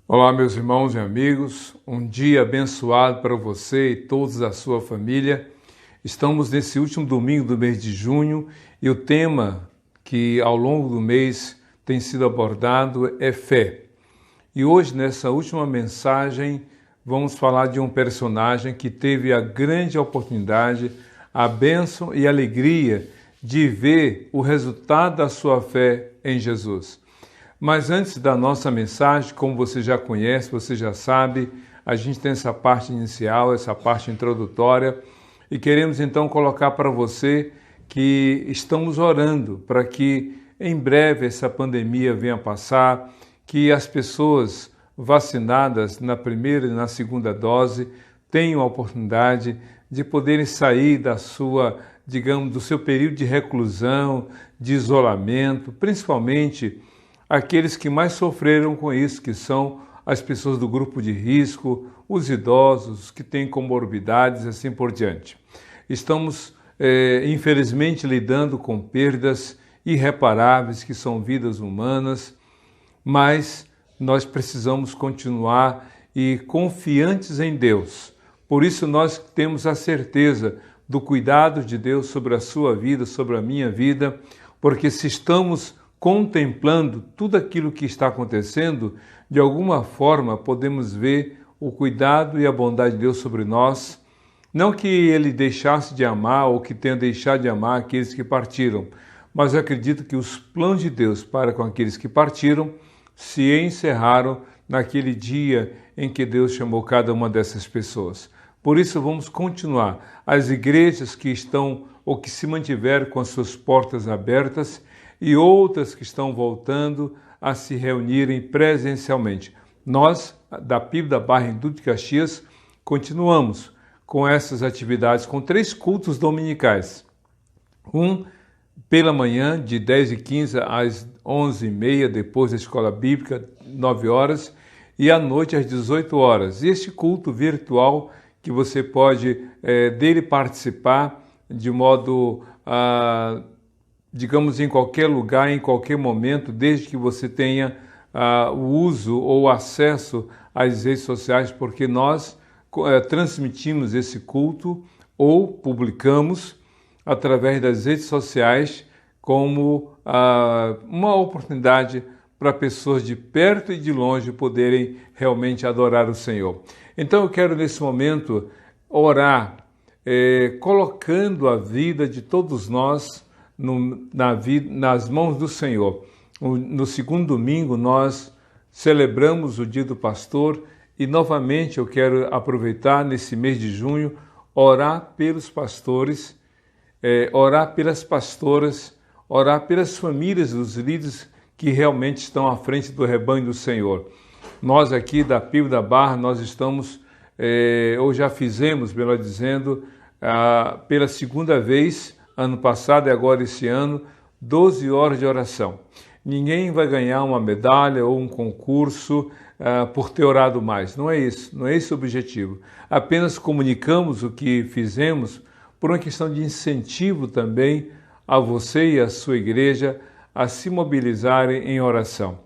Olá, meus irmãos e amigos, um dia abençoado para você e todos da sua família. Estamos nesse último domingo do mês de junho e o tema que ao longo do mês tem sido abordado é fé. E hoje, nessa última mensagem, vamos falar de um personagem que teve a grande oportunidade, a bênção e a alegria de ver o resultado da sua fé em Jesus. Mas antes da nossa mensagem, como você já conhece, você já sabe, a gente tem essa parte inicial, essa parte introdutória, e queremos então colocar para você que estamos orando para que em breve essa pandemia venha passar, que as pessoas vacinadas na primeira e na segunda dose tenham a oportunidade de poderem sair da sua, do seu período de reclusão, de isolamento, principalmente aqueles que mais sofreram com isso, que são as pessoas do grupo de risco, os idosos, que têm comorbidades e assim por diante. Estamos, infelizmente, lidando com perdas irreparáveis, que são vidas humanas, mas nós precisamos continuar e confiantes em Deus. Por isso nós temos a certeza do cuidado de Deus sobre a sua vida, sobre a minha vida, porque se estamos contemplando tudo aquilo que está acontecendo, de alguma forma podemos ver o cuidado e a bondade de Deus sobre nós. Não que Ele deixasse de amar ou que tenha deixado de amar aqueles que partiram, mas eu acredito que os planos de Deus para com aqueles que partiram se encerraram naquele dia em que Deus chamou cada uma dessas pessoas. Por isso vamos continuar. As igrejas que estão ou que se mantiveram com as suas portas abertas e outras que estão voltando a se reunirem presencialmente. Nós, da PIB da Barra em Duque de Caxias, continuamos com essas atividades, com 3 cultos dominicais. Um pela manhã, de 10h15 às 11h30, depois da escola bíblica, 9 horas, e à noite às 18 horas. E este culto virtual que você pode dele participar de modo digamos, em qualquer lugar, em qualquer momento, desde que você tenha o uso ou acesso às redes sociais, porque nós transmitimos esse culto ou publicamos através das redes sociais como uma oportunidade para pessoas de perto e de longe poderem realmente adorar o Senhor. Então eu quero nesse momento orar, colocando a vida de todos nós nas mãos do Senhor. No segundo domingo nós celebramos o Dia do Pastor e novamente eu quero aproveitar nesse mês de junho, orar pelos pastores, orar pelas pastoras, orar pelas famílias dos líderes que realmente estão à frente do rebanho do Senhor. Nós aqui da PIB da Barra, nós estamos, ou já fizemos, melhor dizendo, pela segunda vez, ano passado e agora esse ano, 12 horas de oração. Ninguém vai ganhar uma medalha ou um concurso por ter orado mais. Não é isso, não é esse o objetivo. Apenas comunicamos o que fizemos por uma questão de incentivo também a você e a sua igreja a se mobilizarem em oração.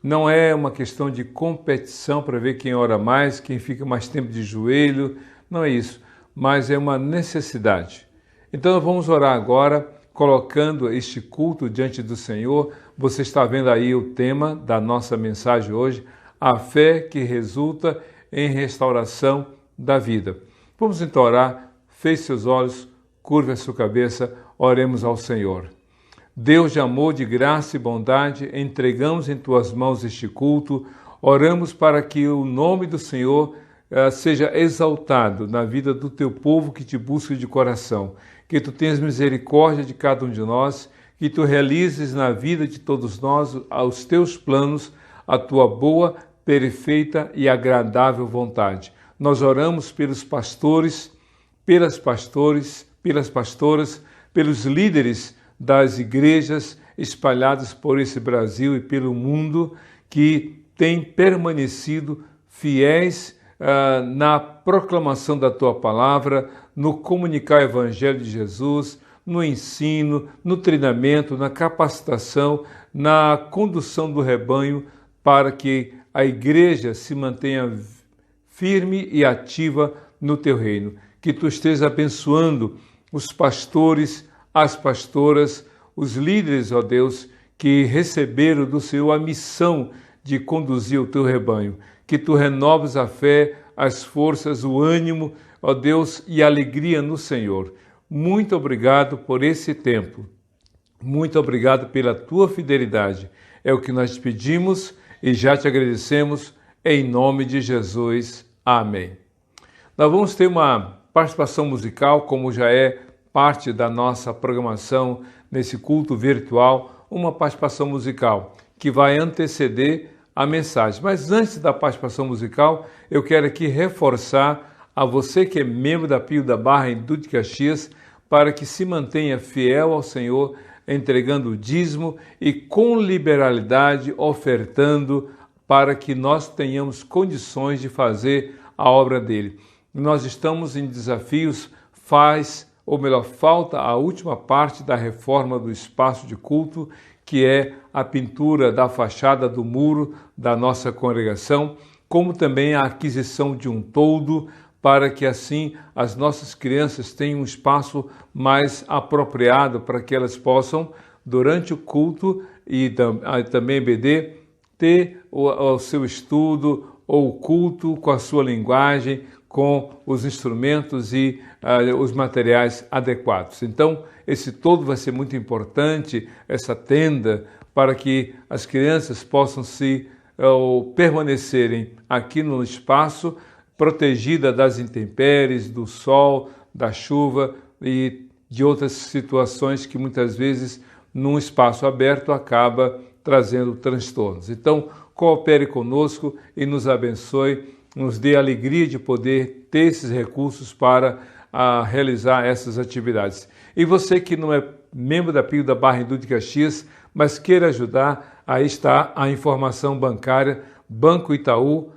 Não é uma questão de competição para ver quem ora mais, quem fica mais tempo de joelho, não é isso, mas é uma necessidade. Então vamos orar agora, colocando este culto diante do Senhor. Você está vendo aí o tema da nossa mensagem hoje, a fé que resulta em restauração da vida. Vamos então orar, feche seus olhos, curve a sua cabeça, oremos ao Senhor. Deus de amor, de graça e bondade, entregamos em Tuas mãos este culto, oramos para que o nome do Senhor seja exaltado na vida do Teu povo que Te busca de coração, que Tu tenhas misericórdia de cada um de nós, que Tu realizes na vida de todos nós os Teus planos, a Tua boa, perfeita e agradável vontade. Nós oramos pelos pastores, pelas pastoras, pelos líderes das igrejas espalhadas por esse Brasil e pelo mundo que têm permanecido fiéis na proclamação da Tua palavra, no comunicar o Evangelho de Jesus, no ensino, no treinamento, na capacitação, na condução do rebanho, para que a igreja se mantenha firme e ativa no teu reino. Que tu estejas abençoando os pastores, as pastoras, os líderes, ó Deus, que receberam do Senhor a missão de conduzir o teu rebanho. Que tu renoves a fé, as forças, o ânimo, ó Deus, e a alegria no Senhor. Muito obrigado por esse tempo. Muito obrigado pela tua fidelidade. É o que nós te pedimos e já te agradecemos em nome de Jesus. Amém. Nós vamos ter uma participação musical, como já é parte da nossa programação nesse culto virtual, uma participação musical que vai anteceder a mensagem. Mas antes da participação musical, eu quero aqui reforçar a você que é membro da Pio da Barra em Duque de Caxias, para que se mantenha fiel ao Senhor, entregando o dízimo e com liberalidade ofertando para que nós tenhamos condições de fazer a obra dele. Nós estamos em desafios, falta a última parte da reforma do espaço de culto, que é a pintura da fachada do muro da nossa congregação, como também a aquisição de um toldo, para que assim as nossas crianças tenham um espaço mais apropriado para que elas possam, durante o culto e também BD, ter o seu estudo ou o culto com a sua linguagem, com os instrumentos e os materiais adequados. Então, esse todo vai ser muito importante, essa tenda, para que as crianças possam permanecerem aqui no espaço, protegida das intempéries, do sol, da chuva e de outras situações que muitas vezes num espaço aberto acaba trazendo transtornos. Então, coopere conosco e nos abençoe, nos dê a alegria de poder ter esses recursos para realizar essas atividades. E você que não é membro da Pio da Barra em Duque de Caxias, mas queira ajudar, aí está a informação bancária, Banco Itaú,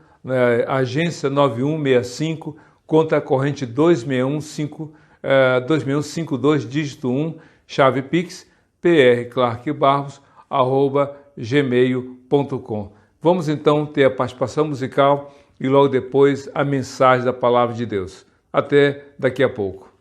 agência 9165, conta corrente 26152, dígito 1, chave Pix, prclarquebarros@gmail.com. Vamos então ter a participação musical e logo depois a mensagem da Palavra de Deus. Até daqui a pouco.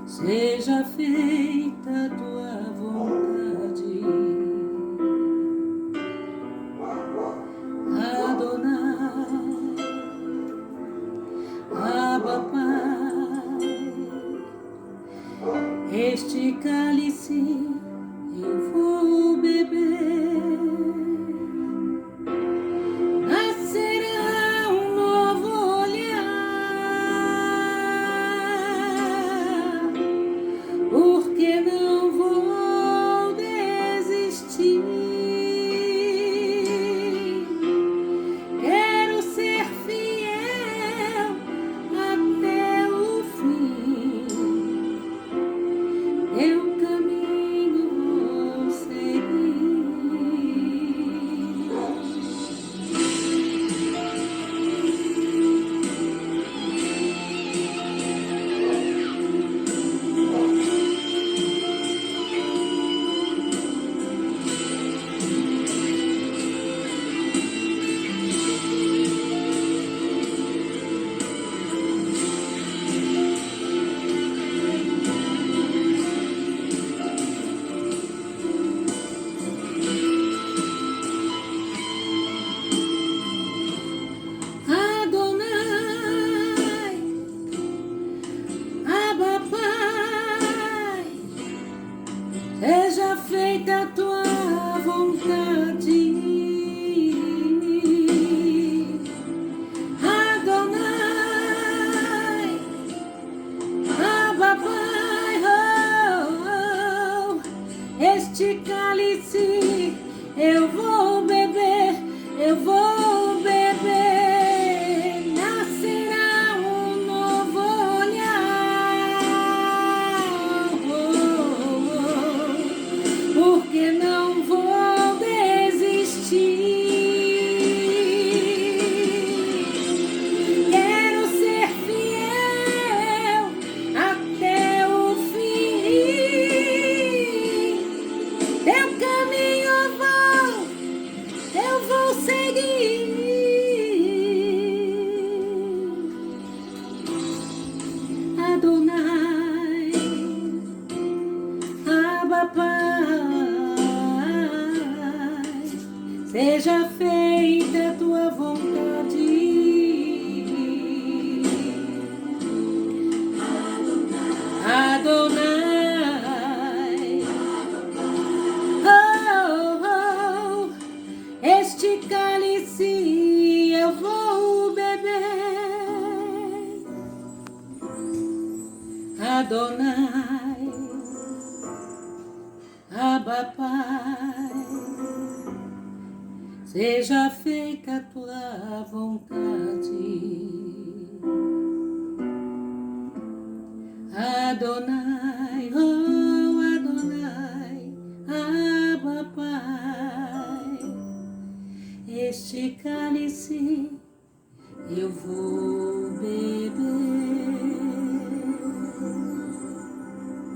Seja feita a tua vontade, Adonai, Abba Pai. Este cálice eu vou beber. Nascerá um novo olhar, porque não vou desistir. Quero ser fiel até cálice eu vou beber, eu vou beber. Nascerá um novo olhar, porque não vou desistir. Quero ser fiel até o fim. Teu caminho eu vou seguir. Adonai, Abba Pai, seja feita a tua vontade. Adonai, este cálice eu vou beber. Adonai, Abba Pai, seja feita a tua vontade. Adonai, oh Adonai, Abba Pai, este cálice eu vou beber.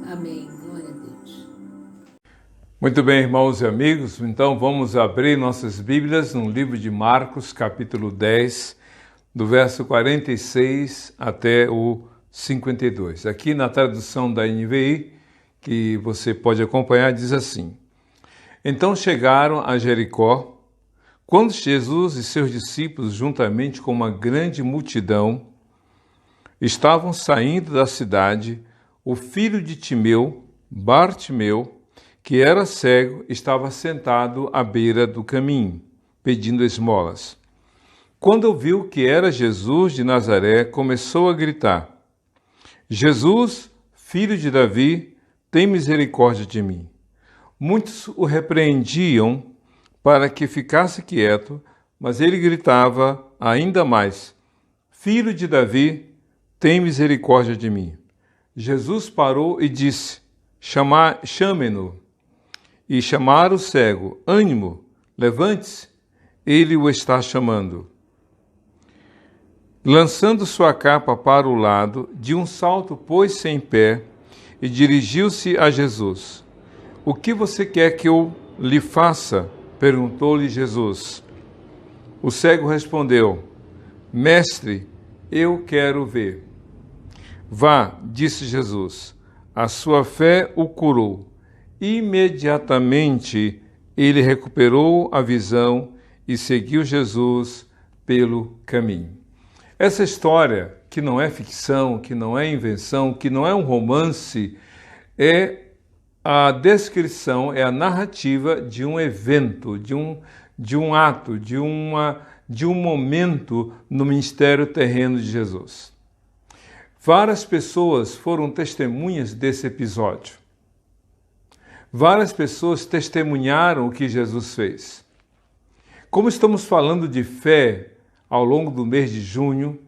Amém. Glória a Deus. Muito bem, irmãos e amigos, então vamos abrir nossas Bíblias no livro de Marcos, capítulo 10, do verso 46 até o 52. Aqui na tradução da NVI, que você pode acompanhar, diz assim: Então chegaram a Jericó, quando Jesus e seus discípulos, juntamente com uma grande multidão, estavam saindo da cidade, o filho de Timeu, Bartimeu, que era cego, estava sentado à beira do caminho, pedindo esmolas. Quando ouviu que era Jesus de Nazaré, começou a gritar: Jesus, filho de Davi, tem misericórdia de mim. Muitos o repreendiam para que ficasse quieto, mas ele gritava ainda mais: Filho de Davi, tem misericórdia de mim. Jesus parou e disse: Chame-no. E chamaram o cego: Ânimo, levante-se, ele o está chamando. Lançando sua capa para o lado, de um salto pôs-se em pé e dirigiu-se a Jesus. O que você quer que eu lhe faça? Perguntou-lhe Jesus. O cego respondeu: Mestre, eu quero ver. Vá, disse Jesus, a sua fé o curou. Imediatamente ele recuperou a visão e seguiu Jesus pelo caminho. Essa história, que não é ficção, que não é invenção, que não é um romance, é a descrição, é a narrativa de um evento, de um ato, de um momento no ministério terreno de Jesus. Várias pessoas foram testemunhas desse episódio. Várias pessoas testemunharam o que Jesus fez. Como estamos falando de fé ao longo do mês de junho,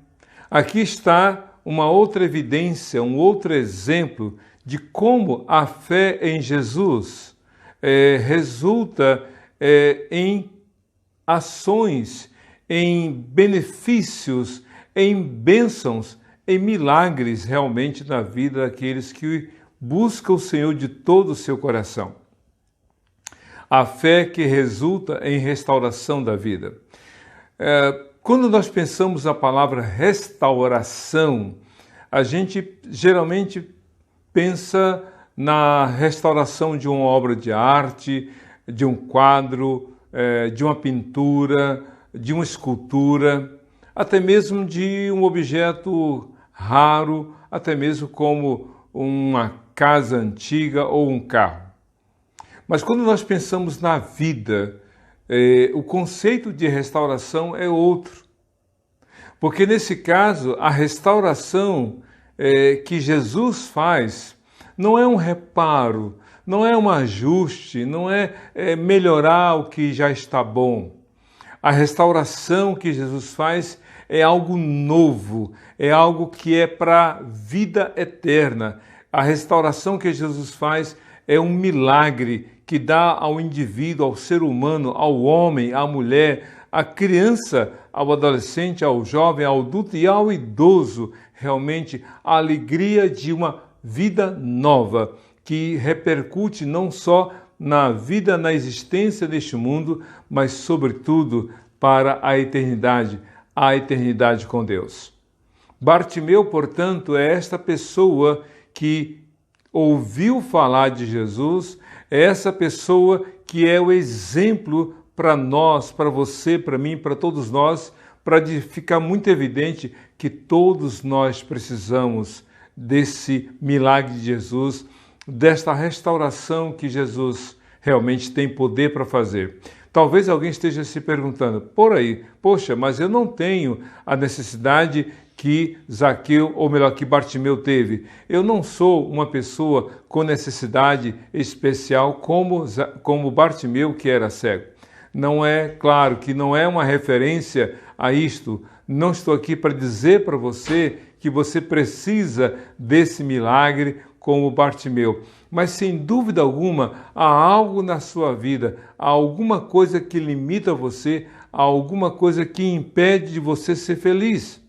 aqui está uma outra evidência, um outro exemplo de como a fé em Jesus resulta em ações, em benefícios, em bênçãos, em milagres realmente na vida daqueles que buscam o Senhor de todo o seu coração. A fé que resulta em restauração da vida. Quando nós pensamos a palavra restauração, a gente geralmente pensa na restauração de uma obra de arte, de um quadro, de uma pintura, de uma escultura, até mesmo de um objeto raro, até mesmo como uma casa antiga ou um carro. Mas quando nós pensamos na vida, o conceito de restauração é outro. Porque nesse caso, a restauração que Jesus faz não é um reparo, não é um ajuste, não é melhorar o que já está bom. A restauração que Jesus faz é algo novo, é algo que é para a vida eterna. A restauração que Jesus faz é um milagre que dá ao indivíduo, ao ser humano, ao homem, à mulher, à criança, ao adolescente, ao jovem, ao adulto e ao idoso, realmente a alegria de uma vida nova, que repercute não só na vida, na existência deste mundo, mas sobretudo para a eternidade com Deus. Bartimeu, portanto, é esta pessoa que ouviu falar de Jesus, é essa pessoa que é o exemplo para nós, para você, para mim, para todos nós, para ficar muito evidente que todos nós precisamos desse milagre de Jesus, desta restauração que Jesus realmente tem poder para fazer. Talvez alguém esteja se perguntando, poxa, mas eu não tenho a necessidade que Zaqueu, ou melhor, que Bartimeu teve. Eu não sou uma pessoa com necessidade especial como Bartimeu, que era cego. Não é, claro, que não é uma referência a isto. Não estou aqui para dizer para você que você precisa desse milagre como Bartimeu. Mas, sem dúvida alguma, há algo na sua vida, há alguma coisa que limita você, há alguma coisa que impede de você ser feliz.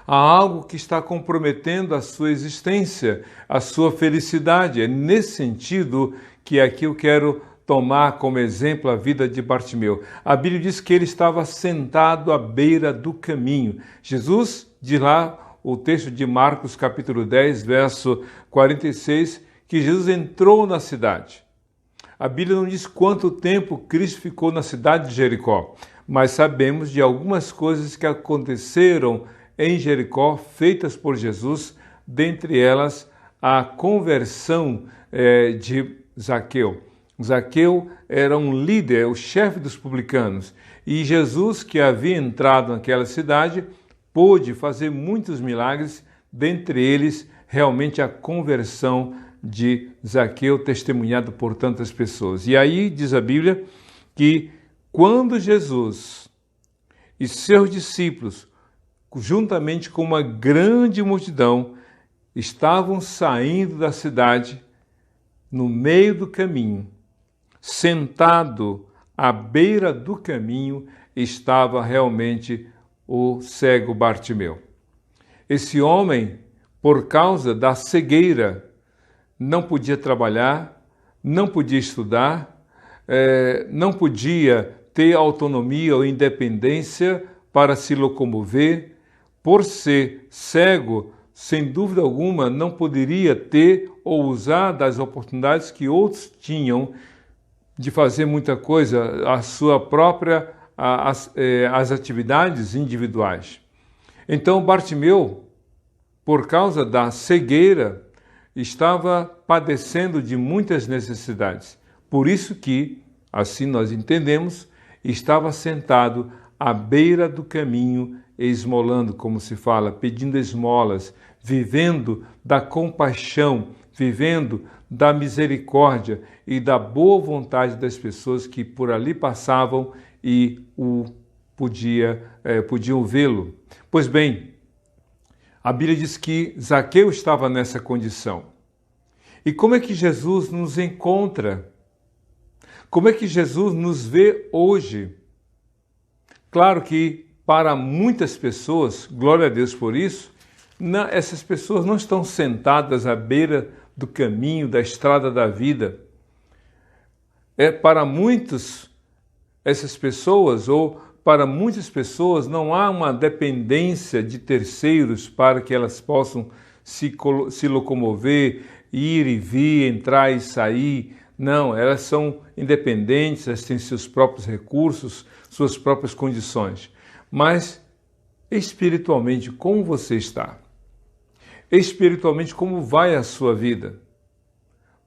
Há algo que está comprometendo a sua existência, a sua felicidade. É nesse sentido que aqui eu quero tomar como exemplo a vida de Bartimeu. A Bíblia diz que ele estava sentado à beira do caminho. Jesus, diz lá o texto de Marcos, capítulo 10, verso 46, que Jesus entrou na cidade. A Bíblia não diz quanto tempo Cristo ficou na cidade de Jericó, mas sabemos de algumas coisas que aconteceram em Jericó, feitas por Jesus, dentre elas a conversão de Zaqueu. Zaqueu era um líder, o chefe dos publicanos, e Jesus, que havia entrado naquela cidade, pôde fazer muitos milagres, dentre eles realmente a conversão de Zaqueu, testemunhado por tantas pessoas. E aí diz a Bíblia que quando Jesus e seus discípulos, juntamente com uma grande multidão, estavam saindo da cidade, no meio do caminho, sentado à beira do caminho, estava realmente o cego Bartimeu. Esse homem, por causa da cegueira, não podia trabalhar, não podia estudar, não podia ter autonomia ou independência para se locomover. Por ser cego, sem dúvida alguma, não poderia ter ou usar das oportunidades que outros tinham de fazer muita coisa, a sua própria, as atividades individuais. Então, Bartimeu, por causa da cegueira, estava padecendo de muitas necessidades. Por isso que, assim nós entendemos, estava sentado à beira do caminho, esmolando, como se fala, pedindo esmolas, vivendo da compaixão, vivendo da misericórdia e da boa vontade das pessoas que por ali passavam e podiam vê-lo. Pois bem, a Bíblia diz que Zaqueu estava nessa condição. E como é que Jesus nos encontra? Como é que Jesus nos vê hoje? Claro que para muitas pessoas, glória a Deus por isso, essas pessoas não estão sentadas à beira do caminho, da estrada da vida. Para muitos, essas pessoas, ou para muitas pessoas, não há uma dependência de terceiros para que elas possam se locomover, ir e vir, entrar e sair. Não, elas são independentes, elas têm seus próprios recursos, suas próprias condições. Mas, espiritualmente, como você está? Espiritualmente, como vai a sua vida?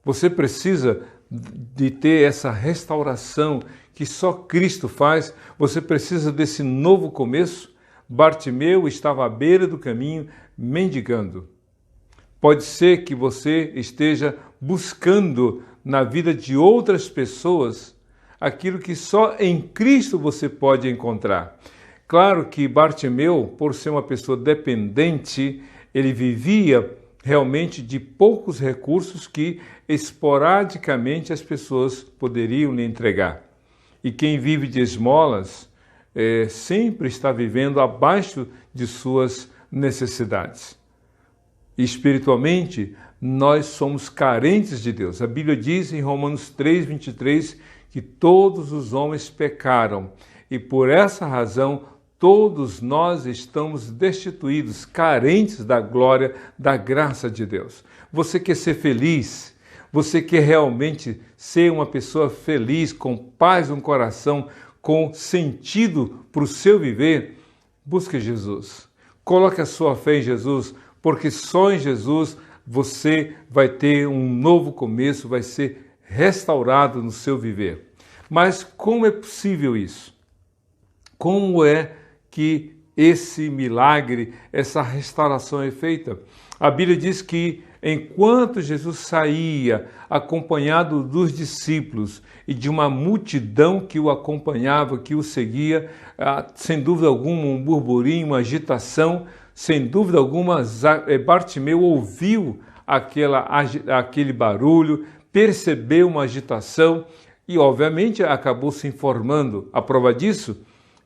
Você precisa de ter essa restauração que só Cristo faz. Você precisa desse novo começo. Bartimeu estava à beira do caminho, mendigando. Pode ser que você esteja buscando na vida de outras pessoas aquilo que só em Cristo você pode encontrar. Claro que Bartimeu, por ser uma pessoa dependente, ele vivia realmente de poucos recursos que esporadicamente as pessoas poderiam lhe entregar. E quem vive de esmolas sempre está vivendo abaixo de suas necessidades. Espiritualmente, nós somos carentes de Deus. A Bíblia diz em Romanos 3:23 que todos os homens pecaram e por essa razão todos nós estamos destituídos, carentes da glória, da graça de Deus. Você quer ser feliz? Você quer realmente ser uma pessoa feliz, com paz no coração, com sentido para o seu viver? Busque Jesus. Coloque a sua fé em Jesus, porque só em Jesus você vai ter um novo começo, vai ser restaurado no seu viver. Mas como é possível isso? Como é que esse milagre, essa restauração é feita? A Bíblia diz que enquanto Jesus saía acompanhado dos discípulos e de uma multidão que o acompanhava, que o seguia, sem dúvida alguma um burburinho, uma agitação, sem dúvida alguma Bartimeu ouviu aquele barulho, percebeu uma agitação e obviamente acabou se informando. A prova disso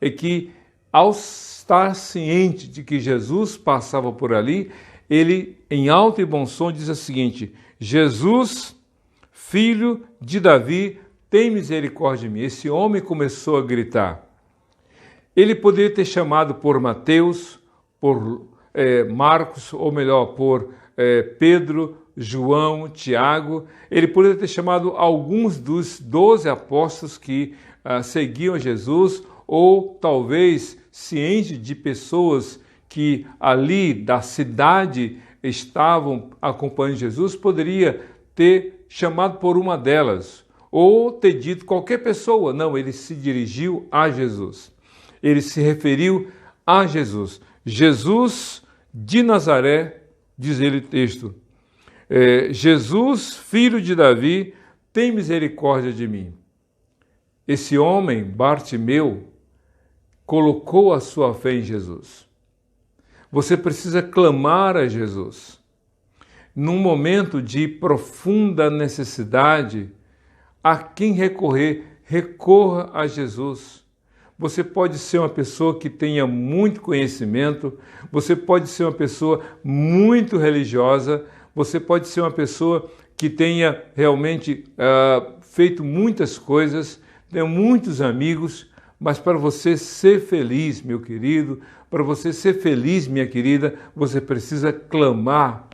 é que ao estar ciente de que Jesus passava por ali, ele, em alto e bom som, diz o seguinte: Jesus, filho de Davi, tem misericórdia de mim. Esse homem começou a gritar. Ele poderia ter chamado por Mateus, por Marcos, ou melhor, por Pedro, João, Tiago. Ele poderia ter chamado alguns dos 12 apóstolos que seguiam Jesus, ou talvez ciente de pessoas que ali da cidade estavam acompanhando Jesus, poderia ter chamado por uma delas, ou ter dito qualquer pessoa. Não, ele se dirigiu a Jesus. Ele se referiu a Jesus. Jesus de Nazaré, diz ele o texto, Jesus, filho de Davi, tem misericórdia de mim. Esse homem, Bartimeu, colocou a sua fé em Jesus. Você precisa clamar a Jesus. Num momento de profunda necessidade, a quem recorrer? Recorra a Jesus. Você pode ser uma pessoa que tenha muito conhecimento, você pode ser uma pessoa muito religiosa, você pode ser uma pessoa que tenha realmente feito muitas coisas, tenha muitos amigos, mas para você ser feliz, meu querido, para você ser feliz, minha querida, você precisa clamar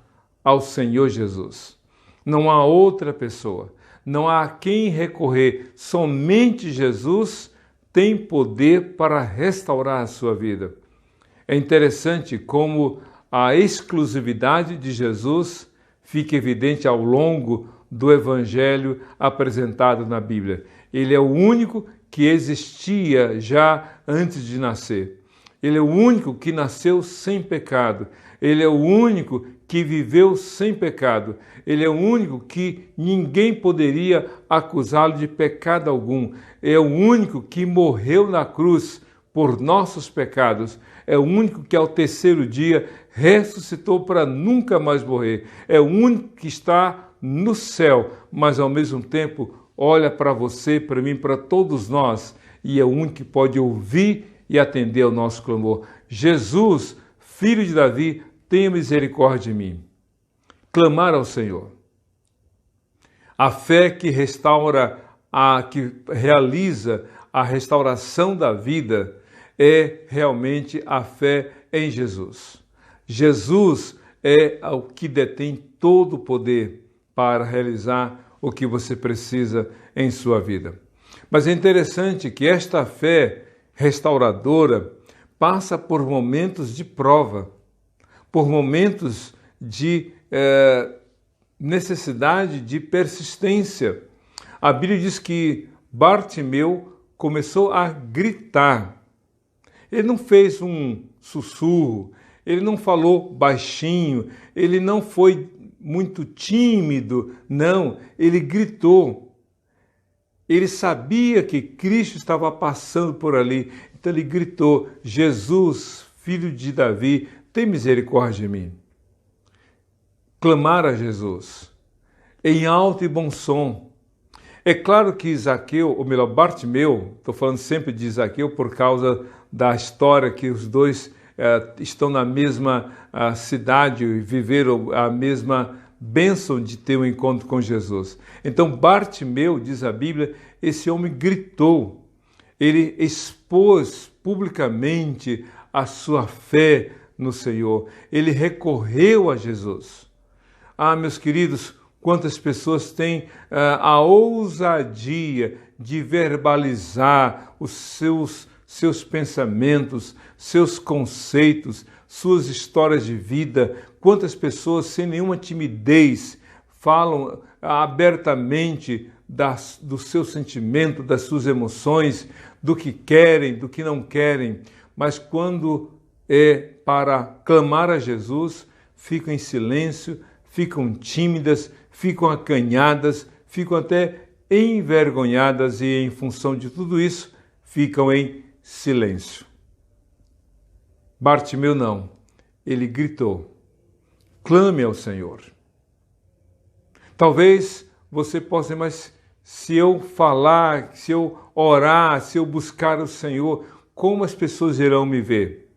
ao Senhor Jesus. Não há outra pessoa, não há a quem recorrer. Somente Jesus tem poder para restaurar a sua vida. É interessante como a exclusividade de Jesus fica evidente ao longo do evangelho apresentado na Bíblia. Ele é o único que existia já antes de nascer. Ele é o único que nasceu sem pecado. Ele é o único que viveu sem pecado. Ele é o único que ninguém poderia acusá-lo de pecado algum. É o único que morreu na cruz por nossos pecados. É o único que ao terceiro dia ressuscitou para nunca mais morrer. É o único que está no céu, mas ao mesmo tempo olha para você, para mim, para todos nós, e é o único que pode ouvir e atender ao nosso clamor. Jesus, filho de Davi, tenha misericórdia de mim. Clamar ao Senhor. A fé que restaura, que realiza a restauração da vida é realmente a fé em Jesus. Jesus é o que detém todo o poder para realizar o que você precisa em sua vida. Mas é interessante que esta fé restauradora passa por momentos de prova, por momentos de necessidade de persistência. A Bíblia diz que Bartimeu começou a gritar. Ele não fez um sussurro, ele não falou baixinho, ele não foi muito tímido. Não, ele gritou. Ele sabia que Cristo estava passando por ali. Então ele gritou: Jesus, filho de Davi, tem misericórdia de mim. Clamar a Jesus em alto e bom som. É claro que Zaqueu, ou melhor, Bartimeu, estou falando sempre de Zaqueu por causa da história que os dois estão na mesma cidade e viveram a mesma bênção de ter um encontro com Jesus. Então Bartimeu, diz a Bíblia, esse homem gritou, ele expôs publicamente a sua fé no Senhor, ele recorreu a Jesus. Ah, meus queridos, quantas pessoas têm a ousadia de verbalizar os seus pensamentos, seus conceitos, suas histórias de vida. Quantas pessoas sem nenhuma timidez falam abertamente do seu sentimento, das suas emoções, do que querem, do que não querem, mas quando é para clamar a Jesus, ficam em silêncio, ficam tímidas, ficam acanhadas, ficam até envergonhadas e, em função de tudo isso, ficam em silêncio. Bartimeu não, ele gritou: clame ao Senhor. Talvez você possa dizer, mas se eu falar, se eu orar, se eu buscar o Senhor, como as pessoas irão me ver?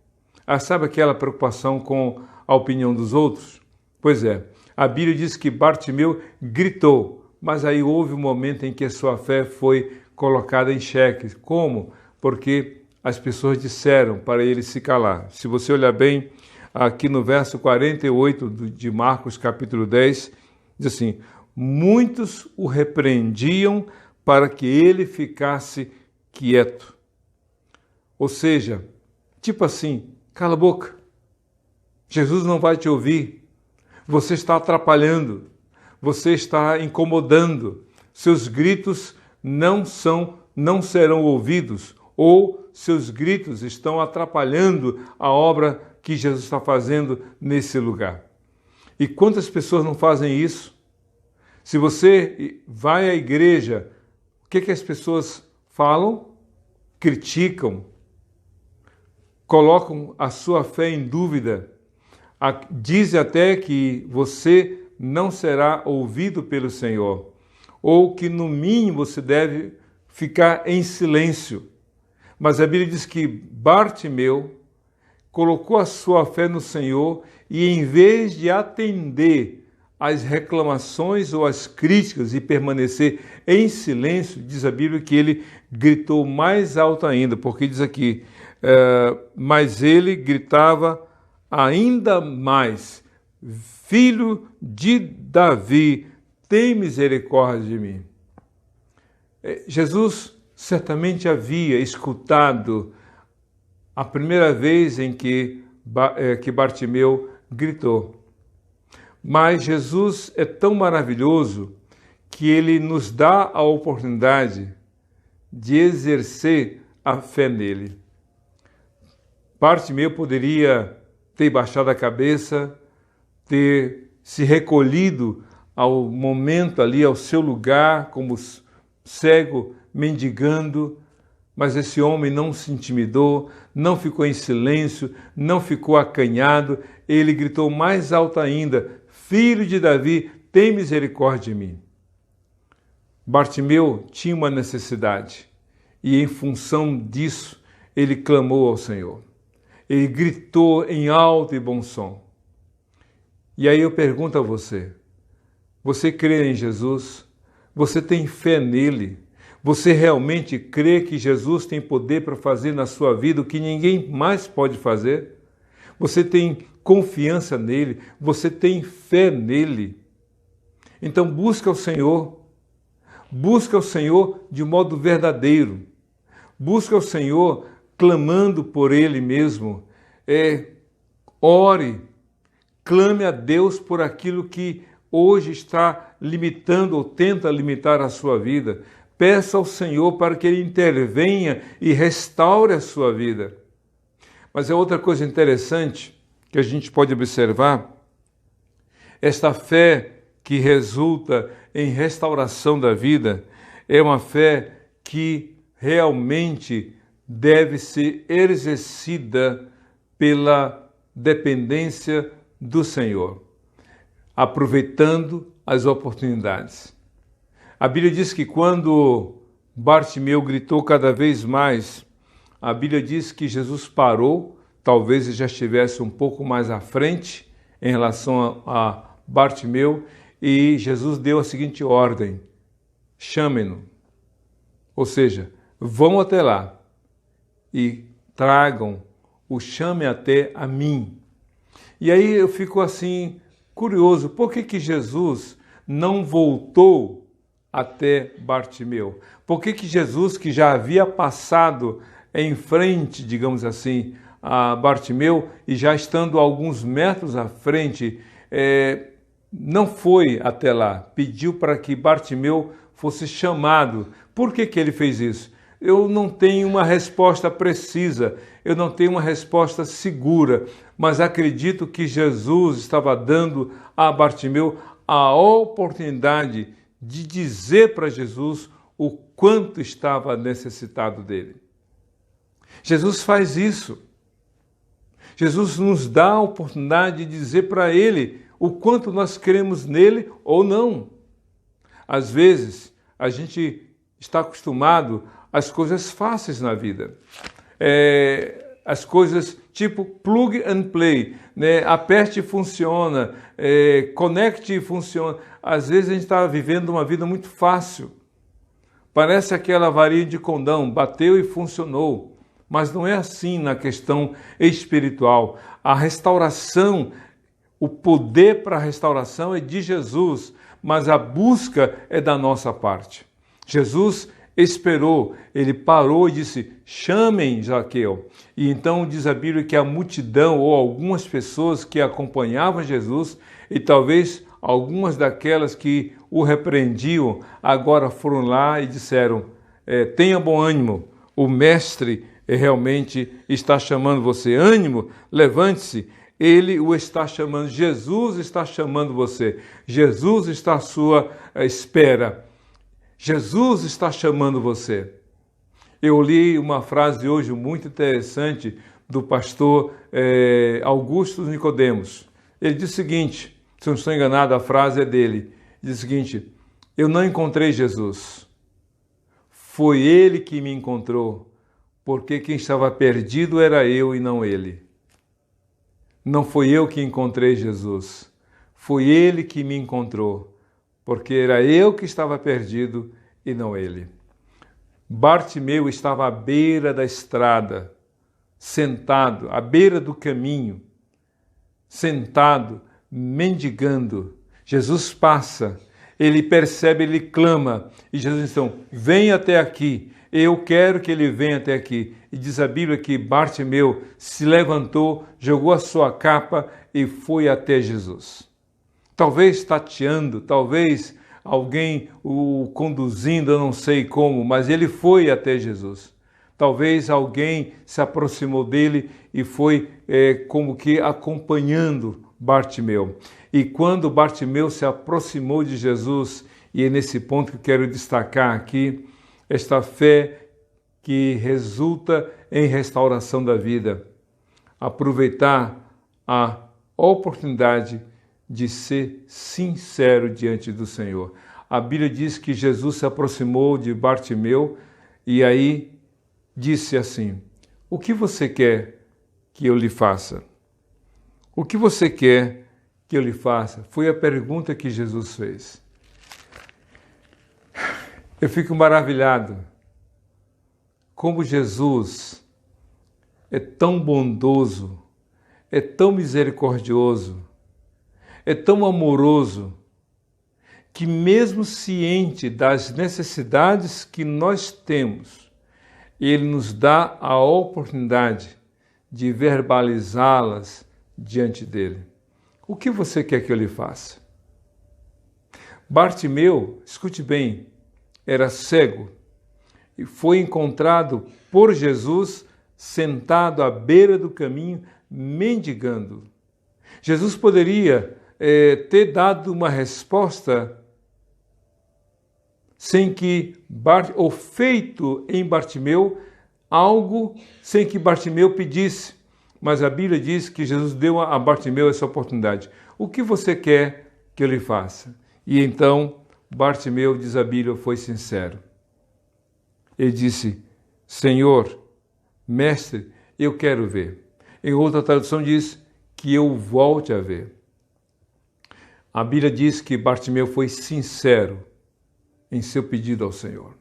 Sabe aquela preocupação com a opinião dos outros? Pois é, a Bíblia diz que Bartimeu gritou, mas aí houve um momento em que a sua fé foi colocada em xeque. Como? Porque as pessoas disseram para ele se calar. Se você olhar bem, aqui no verso 48 de Marcos, capítulo 10, diz assim: muitos o repreendiam para que ele ficasse quieto. Ou seja, tipo assim, cala a boca, Jesus não vai te ouvir, você está atrapalhando, você está incomodando, seus gritos não serão ouvidos, ou seus gritos estão atrapalhando a obra que Jesus está fazendo nesse lugar. E quantas pessoas não fazem isso? Se você vai à igreja, o que as pessoas falam? Criticam, colocam a sua fé em dúvida, dizem até que você não será ouvido pelo Senhor, ou que no mínimo você deve ficar em silêncio. Mas a Bíblia diz que Bartimeu colocou a sua fé no Senhor e, em vez de atender às reclamações ou às críticas e permanecer em silêncio, diz a Bíblia que ele gritou mais alto ainda, porque diz aqui, mas ele gritava ainda mais: Filho de Davi, tem misericórdia de mim. Jesus certamente havia escutado a primeira vez em que Bartimeu gritou. Mas Jesus é tão maravilhoso que ele nos dá a oportunidade de exercer a fé nele. Bartimeu poderia ter baixado a cabeça, ter se recolhido ao momento ali, ao seu lugar, como cego, mendigando, mas esse homem não se intimidou, não ficou em silêncio, não ficou acanhado, ele gritou mais alto ainda: Filho de Davi, tem misericórdia de mim. Bartimeu tinha uma necessidade e, em função disso, ele clamou ao Senhor. Ele gritou em alto e bom som. E aí eu pergunto a você: você crê em Jesus? Você tem fé nele? Você realmente crê que Jesus tem poder para fazer na sua vida o que ninguém mais pode fazer? Você tem confiança nele? Você tem fé nele? Então busca o Senhor. Busca o Senhor de modo verdadeiro. Busca o Senhor clamando por ele mesmo. Ore, clame a Deus por aquilo que hoje está limitando ou tenta limitar a sua vida. Peça ao Senhor para que ele intervenha e restaure a sua vida. Mas é outra coisa interessante que a gente pode observar, Esta fé que resulta em restauração da vida é uma fé que realmente deve ser exercida pela dependência do Senhor, aproveitando as oportunidades. A Bíblia diz que quando Bartimeu gritou cada vez mais, a Bíblia diz que Jesus parou, talvez ele já estivesse um pouco mais à frente em relação a Bartimeu, e Jesus deu a seguinte ordem: chamem-no. Ou seja, vão até lá e tragam o chame até a mim. E aí eu fico assim curioso, por que Jesus não voltou até Bartimeu? Por que Jesus, que já havia passado em frente, digamos assim, a Bartimeu, e já estando alguns metros à frente, não foi até lá, pediu para que Bartimeu fosse chamado? Por que ele fez isso? Eu não tenho uma resposta precisa, eu não tenho uma resposta segura, mas acredito que Jesus estava dando a Bartimeu a oportunidade de dizer para Jesus o quanto estava necessitado dele. Jesus faz isso. Jesus nos dá a oportunidade de dizer para ele o quanto nós cremos nele ou não. Às vezes, a gente está acostumado às coisas fáceis na vida. As coisas tipo plug and play, né? Aperte e funciona, conecte e funciona. Às vezes a gente está vivendo uma vida muito fácil. Parece aquela varinha de condão, bateu e funcionou. Mas não é assim na questão espiritual. A restauração, o poder para a restauração é de Jesus, mas a busca é da nossa parte. Jesus esperou, ele parou e disse: chamem Zaqueu. E então diz a Bíblia que a multidão, ou algumas pessoas que acompanhavam Jesus, e talvez algumas daquelas que o repreendiam, agora foram lá e disseram: tenha bom ânimo, o mestre realmente está chamando você. Ânimo, levante-se, ele o está chamando, Jesus está chamando você, Jesus está à sua espera, Jesus está chamando você. Eu li uma frase hoje muito interessante do pastor Augusto Nicodemos. Ele diz o seguinte, se eu não estou enganado, a frase é dele, diz o seguinte: eu não encontrei Jesus, foi ele que me encontrou, porque quem estava perdido era eu e não ele. Não foi eu que encontrei Jesus, foi ele que me encontrou, porque era eu que estava perdido e não ele. Bartimeu estava à beira da estrada, sentado, à beira do caminho, sentado, mendigando. Jesus passa, ele percebe, ele clama, e Jesus diz: então, vem até aqui. Eu quero que ele venha até aqui. E diz a Bíblia que Bartimeu se levantou, jogou a sua capa e foi até Jesus. Talvez tateando, talvez alguém o conduzindo, eu não sei como, mas ele foi até Jesus. Talvez alguém se aproximou dele e foi como que acompanhando Bartimeu. E quando Bartimeu se aproximou de Jesus, e é nesse ponto que eu quero destacar aqui, esta fé que resulta em restauração da vida. Aproveitar a oportunidade de ser sincero diante do Senhor. A Bíblia diz que Jesus se aproximou de Bartimeu e aí disse assim: o que você quer que eu lhe faça? O que você quer que eu lhe faça? Foi a pergunta que Jesus fez. Eu fico maravilhado como Jesus é tão bondoso, é tão misericordioso, é tão amoroso, que mesmo ciente das necessidades que nós temos, ele nos dá a oportunidade de verbalizá-las diante dele. O que você quer que eu lhe faça? Bartimeu, escute bem, era cego e foi encontrado por Jesus sentado à beira do caminho, mendigando. Jesus poderia ter dado uma resposta sem que, ou feito em Bartimeu algo sem que Bartimeu pedisse. Mas a Bíblia diz que Jesus deu a Bartimeu essa oportunidade. O que você quer que eu lhe faça? E então Bartimeu, diz a Bíblia, foi sincero. Ele disse: Senhor, mestre, eu quero ver. Em outra tradução diz que eu volte a ver. A Bíblia diz que Bartimeu foi sincero em seu pedido ao Senhor.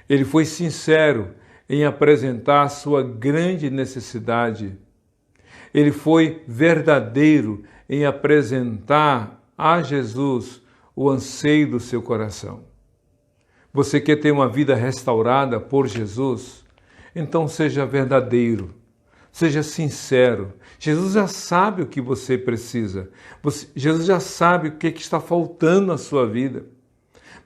Ele foi sincero em apresentar sua grande necessidade. Ele foi verdadeiro em apresentar a Jesus o anseio do seu coração. Você quer ter uma vida restaurada por Jesus? Então seja verdadeiro, seja sincero. Jesus já sabe o que você precisa. Jesus já sabe o que está faltando na sua vida.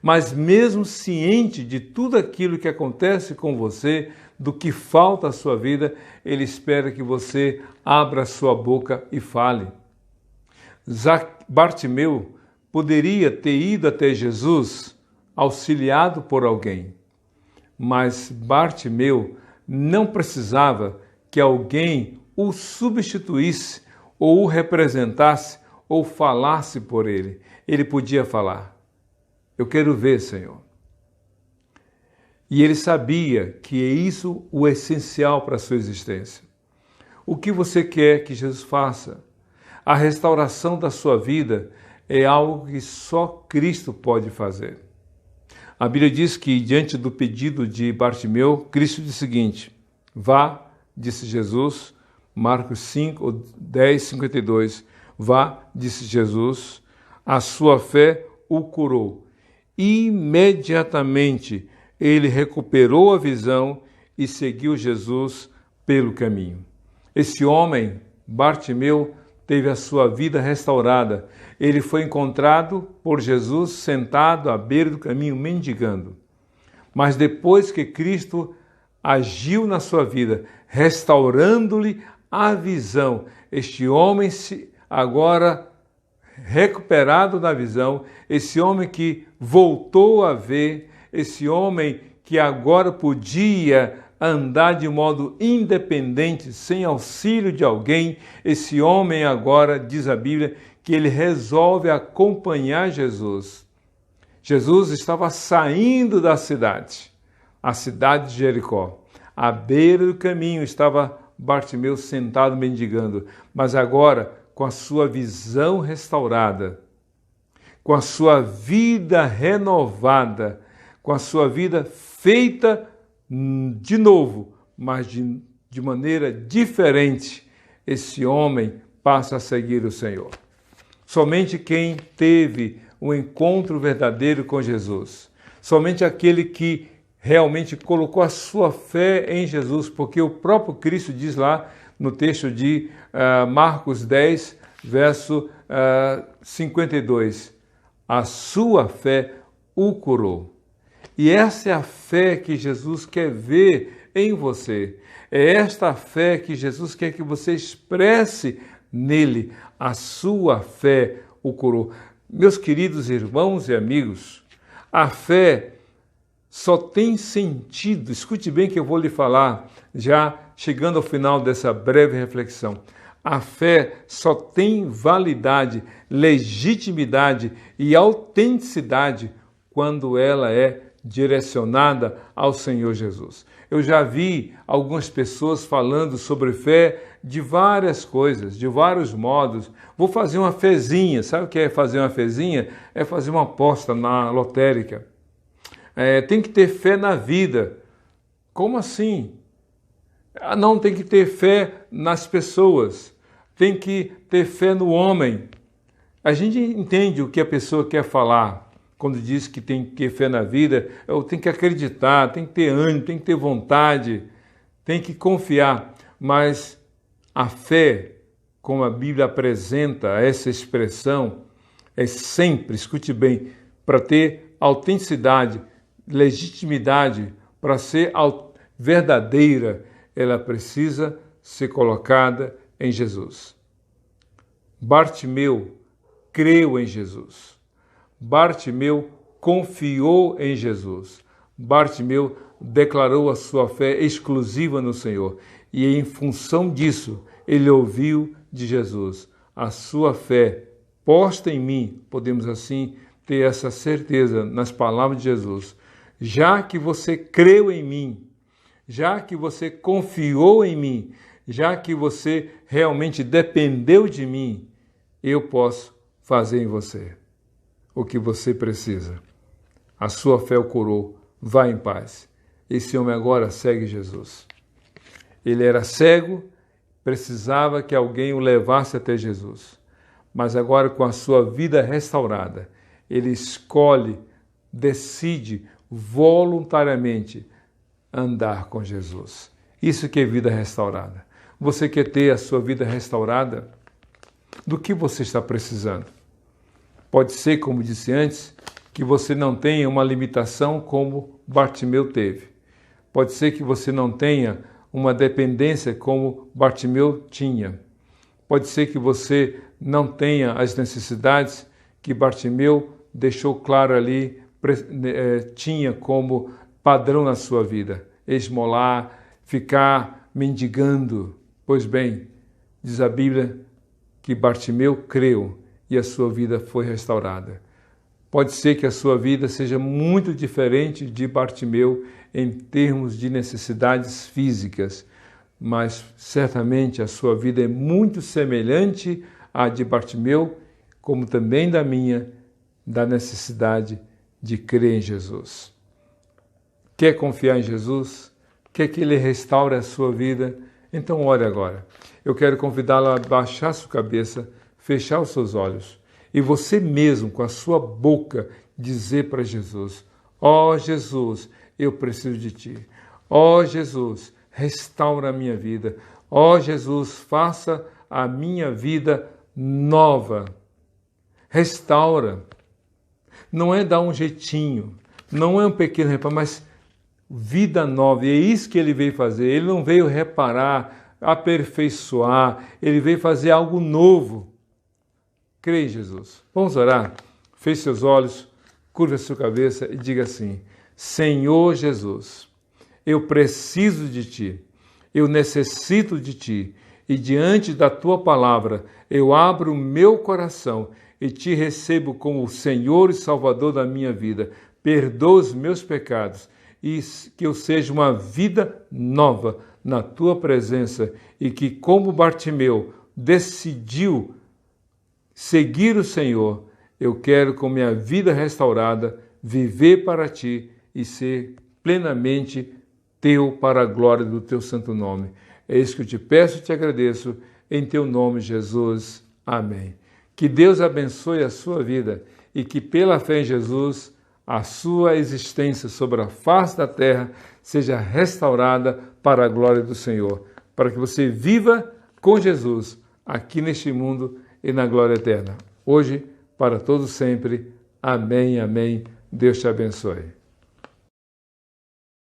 Mas mesmo ciente de tudo aquilo que acontece com você, do que falta à sua vida, Ele espera que você abra a sua boca e fale. Bartimeu poderia ter ido até Jesus auxiliado por alguém, mas Bartimeu não precisava que alguém o substituísse ou o representasse ou falasse por ele. Ele podia falar: eu quero ver, Senhor. E ele sabia que é isso o essencial para a sua existência. O que você quer que Jesus faça? A restauração da sua vida é algo que só Cristo pode fazer. A Bíblia diz que, diante do pedido de Bartimeu, Cristo disse o seguinte: vá, disse Jesus, Marcos 5, 10, 52, vá, disse Jesus, a sua fé o curou. Imediatamente ele recuperou a visão e seguiu Jesus pelo caminho. Esse homem, Bartimeu, teve a sua vida restaurada. Ele foi encontrado por Jesus sentado à beira do caminho, mendigando. Mas depois que Cristo agiu na sua vida, restaurando-lhe a visão, este homem agora recuperado na visão, esse homem que voltou a ver, esse homem que agora podia andar de modo independente, sem auxílio de alguém, esse homem agora, diz a Bíblia, que ele resolve acompanhar Jesus. Jesus estava saindo da cidade, a cidade de Jericó. À beira do caminho estava Bartimeu sentado mendigando, mas agora, com a sua visão restaurada, com a sua vida renovada, com a sua vida feita de novo, mas de maneira diferente, esse homem passa a seguir o Senhor. Somente quem teve um encontro verdadeiro com Jesus, somente aquele que realmente colocou a sua fé em Jesus, porque o próprio Cristo diz lá no texto de Marcos 10, verso 52, a sua fé o curou. E essa é a fé que Jesus quer ver em você. É esta fé que Jesus quer que você expresse nele. A sua fé o curou. Meus queridos irmãos e amigos, a fé só tem sentido, escute bem que eu vou lhe falar, já chegando ao final dessa breve reflexão. A fé só tem validade, legitimidade e autenticidade quando ela é direcionada ao Senhor Jesus. Eu já vi algumas pessoas falando sobre fé de várias coisas, de vários modos. Vou fazer uma fezinha. Sabe o que é fazer uma fezinha? É fazer uma aposta na lotérica. Tem que ter fé na vida. Como assim? Não, tem que ter fé nas pessoas. Tem que ter fé no homem. A gente entende o que a pessoa quer falar quando diz que tem que ter fé na vida. Tem que acreditar, tem que ter ânimo, tem que ter vontade, tem que confiar. Mas a fé, como a Bíblia apresenta essa expressão, é sempre, escute bem, para ter autenticidade, legitimidade, para ser verdadeira, ela precisa ser colocada em Jesus. Bartimeu creu em Jesus. Bartimeu confiou em Jesus. Bartimeu declarou a sua fé exclusiva no Senhor. E em função disso, ele ouviu de Jesus: a sua fé posta em mim, podemos assim ter essa certeza nas palavras de Jesus. Já que você creu em mim, já que você confiou em mim, já que você realmente dependeu de mim, eu posso fazer em você o que você precisa. A sua fé o curou. Vá em paz. Esse homem agora segue Jesus. Ele era cego, precisava que alguém o levasse até Jesus. Mas agora, com a sua vida restaurada, ele escolhe, decide voluntariamente andar com Jesus. Isso que é vida restaurada. Você quer ter a sua vida restaurada? Do que você está precisando? Pode ser, como disse antes, que você não tenha uma limitação como Bartimeu teve. Pode ser que você não tenha uma dependência como Bartimeu tinha. Pode ser que você não tenha as necessidades que Bartimeu deixou claro ali, tinha como padrão na sua vida. Esmolar, ficar mendigando. Pois bem, diz a Bíblia que Bartimeu creu e a sua vida foi restaurada. Pode ser que a sua vida seja muito diferente de Bartimeu em termos de necessidades físicas, mas certamente a sua vida é muito semelhante à de Bartimeu, como também da minha, da necessidade de crer em Jesus. Quer confiar em Jesus? Quer que Ele restaure a sua vida? Então ore agora. Eu quero convidá-lo a baixar sua cabeça, fechar os seus olhos e você mesmo, com a sua boca, dizer para Jesus: ó Jesus, eu preciso de Ti. Ó Jesus, restaura a minha vida. Ó Jesus, faça a minha vida nova. Restaura. Não é dar um jeitinho, não é um pequeno reparo, mas vida nova. E é isso que Ele veio fazer. Ele não veio reparar, aperfeiçoar, Ele veio fazer algo novo. Crê em Jesus. Vamos orar? Feche seus olhos, curva a sua cabeça e diga assim: Senhor Jesus, eu preciso de Ti, eu necessito de Ti, e diante da Tua palavra eu abro o meu coração e Te recebo como o Senhor e Salvador da minha vida. Perdoa os meus pecados e que eu seja uma vida nova na Tua presença e que, como Bartimeu decidiu seguir o Senhor, eu quero, com minha vida restaurada, viver para Ti e ser plenamente Teu para a glória do Teu santo nome. É isso que eu te peço e te agradeço, em Teu nome, Jesus. Amém. Que Deus abençoe a sua vida e que, pela fé em Jesus, a sua existência sobre a face da terra seja restaurada para a glória do Senhor, para que você viva com Jesus aqui neste mundo e na glória eterna. Hoje, para todos sempre. Amém, amém. Deus te abençoe.